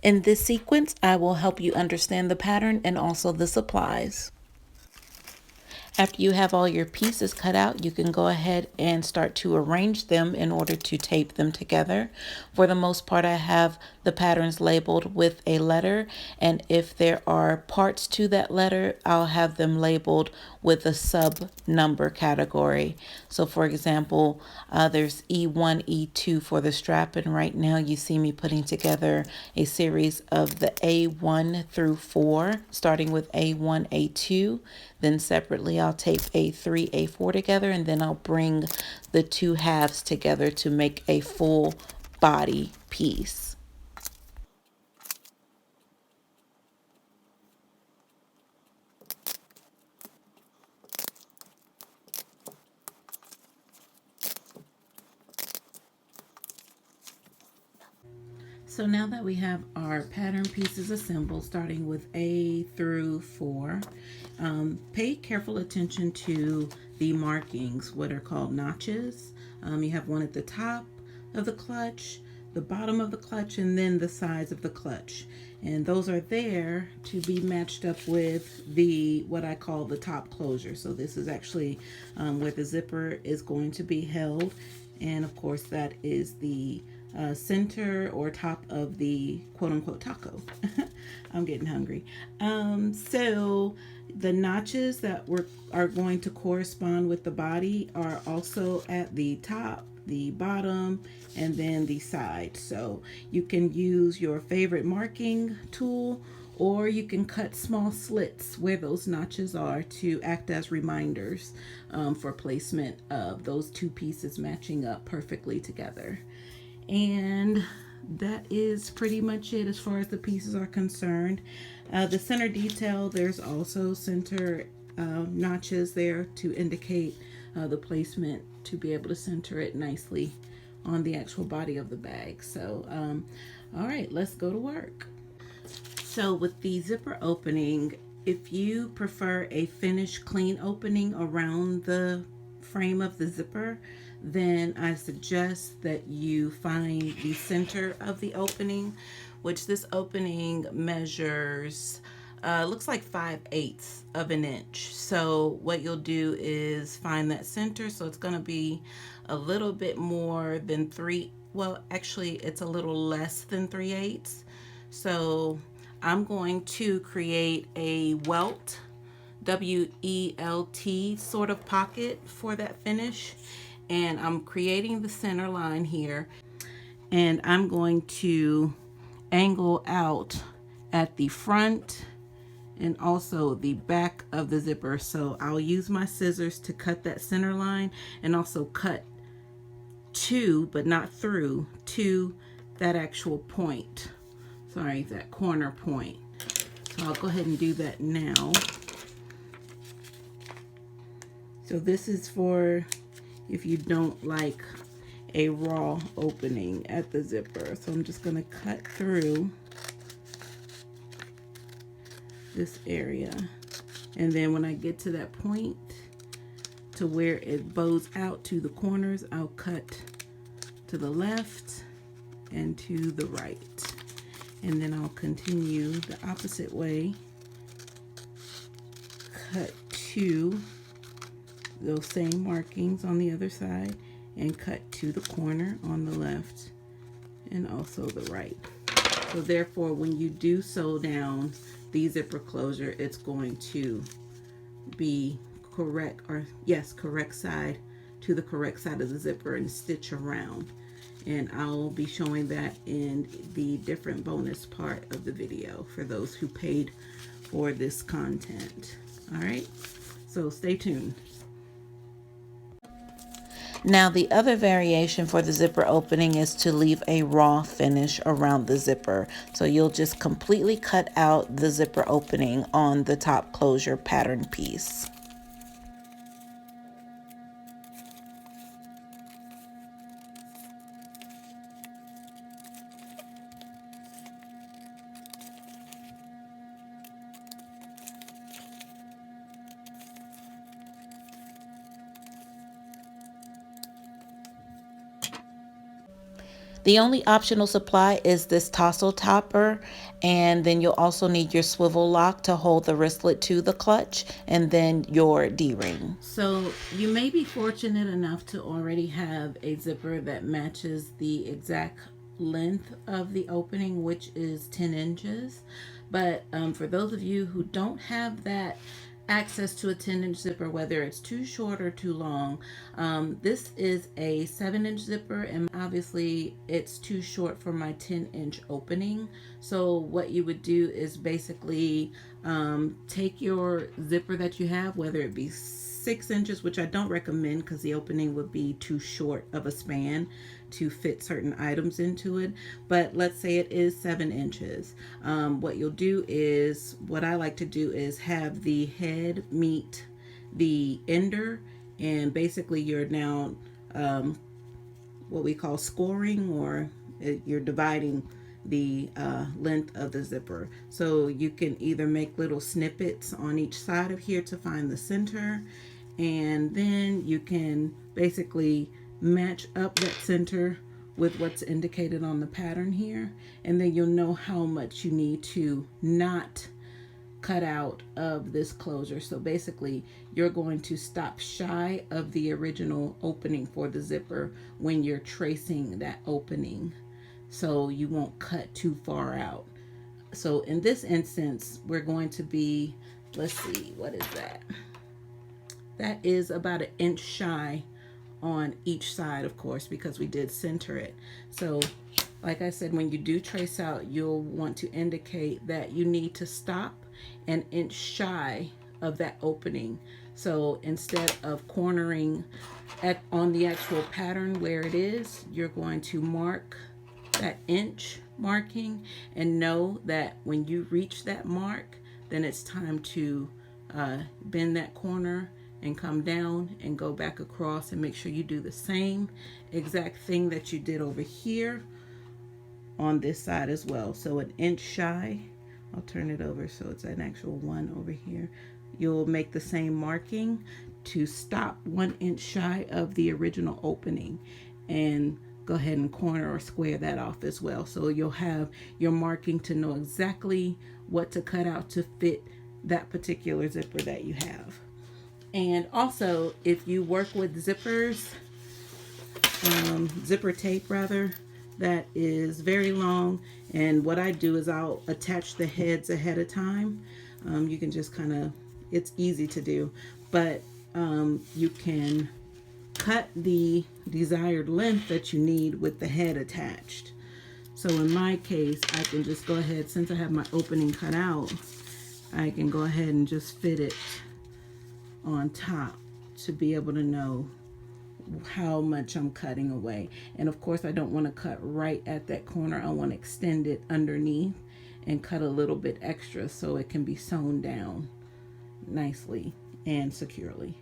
In this sequence, I will help you understand the pattern and also the supplies. After you have all your pieces cut out, you can go ahead and start to arrange them in order to tape them together. For the most part, I have the patterns labeled with a letter, and if there are parts to that letter, I'll have them labeled with a sub number category. So for example, there's E1, E2 for the strap, and right now you see me putting together a series of the A1 through 4, starting with A1, A2. Then separately I'll tape A3, A4 together, and then I'll bring the two halves together to make a full body piece. So now that we have our pattern pieces assembled, starting with A through 4, pay careful attention to the markings, what are called notches. You have one at the top of the clutch, the bottom of the clutch, and then the sides of the clutch. And those are there to be matched up with the what I call the top closure. So this is actually where the zipper is going to be held. And of course that is the center or top of the quote-unquote taco. I'm getting hungry. So the notches that are going to correspond with the body are also at the top, the bottom, and then the side. So you can use your favorite marking tool, or you can cut small slits where those notches are to act as reminders for placement of those two pieces matching up perfectly together. And that is pretty much it as far as the pieces are concerned. The center detail, there's also center notches there to indicate the placement to be able to center it nicely on the actual body of the bag. So all right, let's go to work. So with the zipper opening, if you prefer a finished clean opening around the frame of the zipper, then I suggest that you find the center of the opening, which this opening measures looks like 5/8 of an inch. So what you'll do is find that center. So it's going to be a little bit more than three. Well, actually, it's a little less than 3/8. So I'm going to create a welt, W-E-L-T sort of pocket for that finish. And I'm creating the center line here. And I'm going to angle out at the front and also the back of the zipper. So I'll use my scissors to cut that center line and also cut to, but not through, to that actual point. Sorry, that corner point. So I'll go ahead and do that now. So this is for if you don't like a raw opening at the zipper. So I'm just going to cut through this area. And then when I get to that point to where it bows out to the corners, I'll cut to the left and to the right. And then I'll continue the opposite way, cut to those same markings on the other side, and cut to the corner on the left and also the right. So therefore, when you do sew down the zipper closure, it's going to be correct, or yes, correct side to the correct side of the zipper and stitch around. And I'll be showing that in the different bonus part of the video for those who paid for this content. All right, so stay tuned. Now the other variation for the zipper opening is to leave a raw finish around the zipper. So you'll just completely cut out the zipper opening on the top closure pattern piece. The only optional supply is this tassel topper, and then you'll also need your swivel lock to hold the wristlet to the clutch, and then your D-ring. So you may be fortunate enough to already have a zipper that matches the exact length of the opening, which is 10 inches. But for those of you who don't have that access to a 10-inch zipper, whether it's too short or too long, this is a 7-inch zipper, and obviously it's too short for my 10-inch opening. So what you would do is basically take your zipper that you have, whether it be 6 inches, which I don't recommend because the opening would be too short of a span to fit certain items into it, but let's say it is 7 inches. What you'll do is, what I like to do is have the head meet the ender, and basically you're now what we call scoring, or you're dividing the length of the zipper. So you can either make little snippets on each side of here to find the center, and then you can basically match up that center with what's indicated on the pattern here, and then you'll know how much you need to not cut out of this closure. So basically you're going to stop shy of the original opening for the zipper when you're tracing that opening, so you won't cut too far out. So in this instance, we're going to be, let's see, what is that? That is about 1 inch shy on each side, of course, because we did center it. So like I said, when you do trace out, you'll want to indicate that you need to stop 1 inch shy of that opening. So instead of cornering on the actual pattern where it is, you're going to mark that inch marking, and know that when you reach that mark, then it's time to bend that corner and come down and go back across, and make sure you do the same exact thing that you did over here on this side as well. So 1 inch shy, I'll turn it over so it's an actual 1 over here. You'll make the same marking to stop 1 inch shy of the original opening, and go ahead and corner or square that off as well. So you'll have your marking to know exactly what to cut out to fit that particular zipper that you have. And also, if you work with zippers, zipper tape rather, that is very long, and what I do is I'll attach the heads ahead of time. You can just kind of, it's easy to do, but you can cut the desired length that you need with the head attached. So in my case, I can just go ahead, since I have my opening cut out, I can go ahead and just fit it on top to be able to know how much I'm cutting away. And of course, I don't want to cut right at that corner. I want to extend it underneath and cut a little bit extra so it can be sewn down nicely and securely.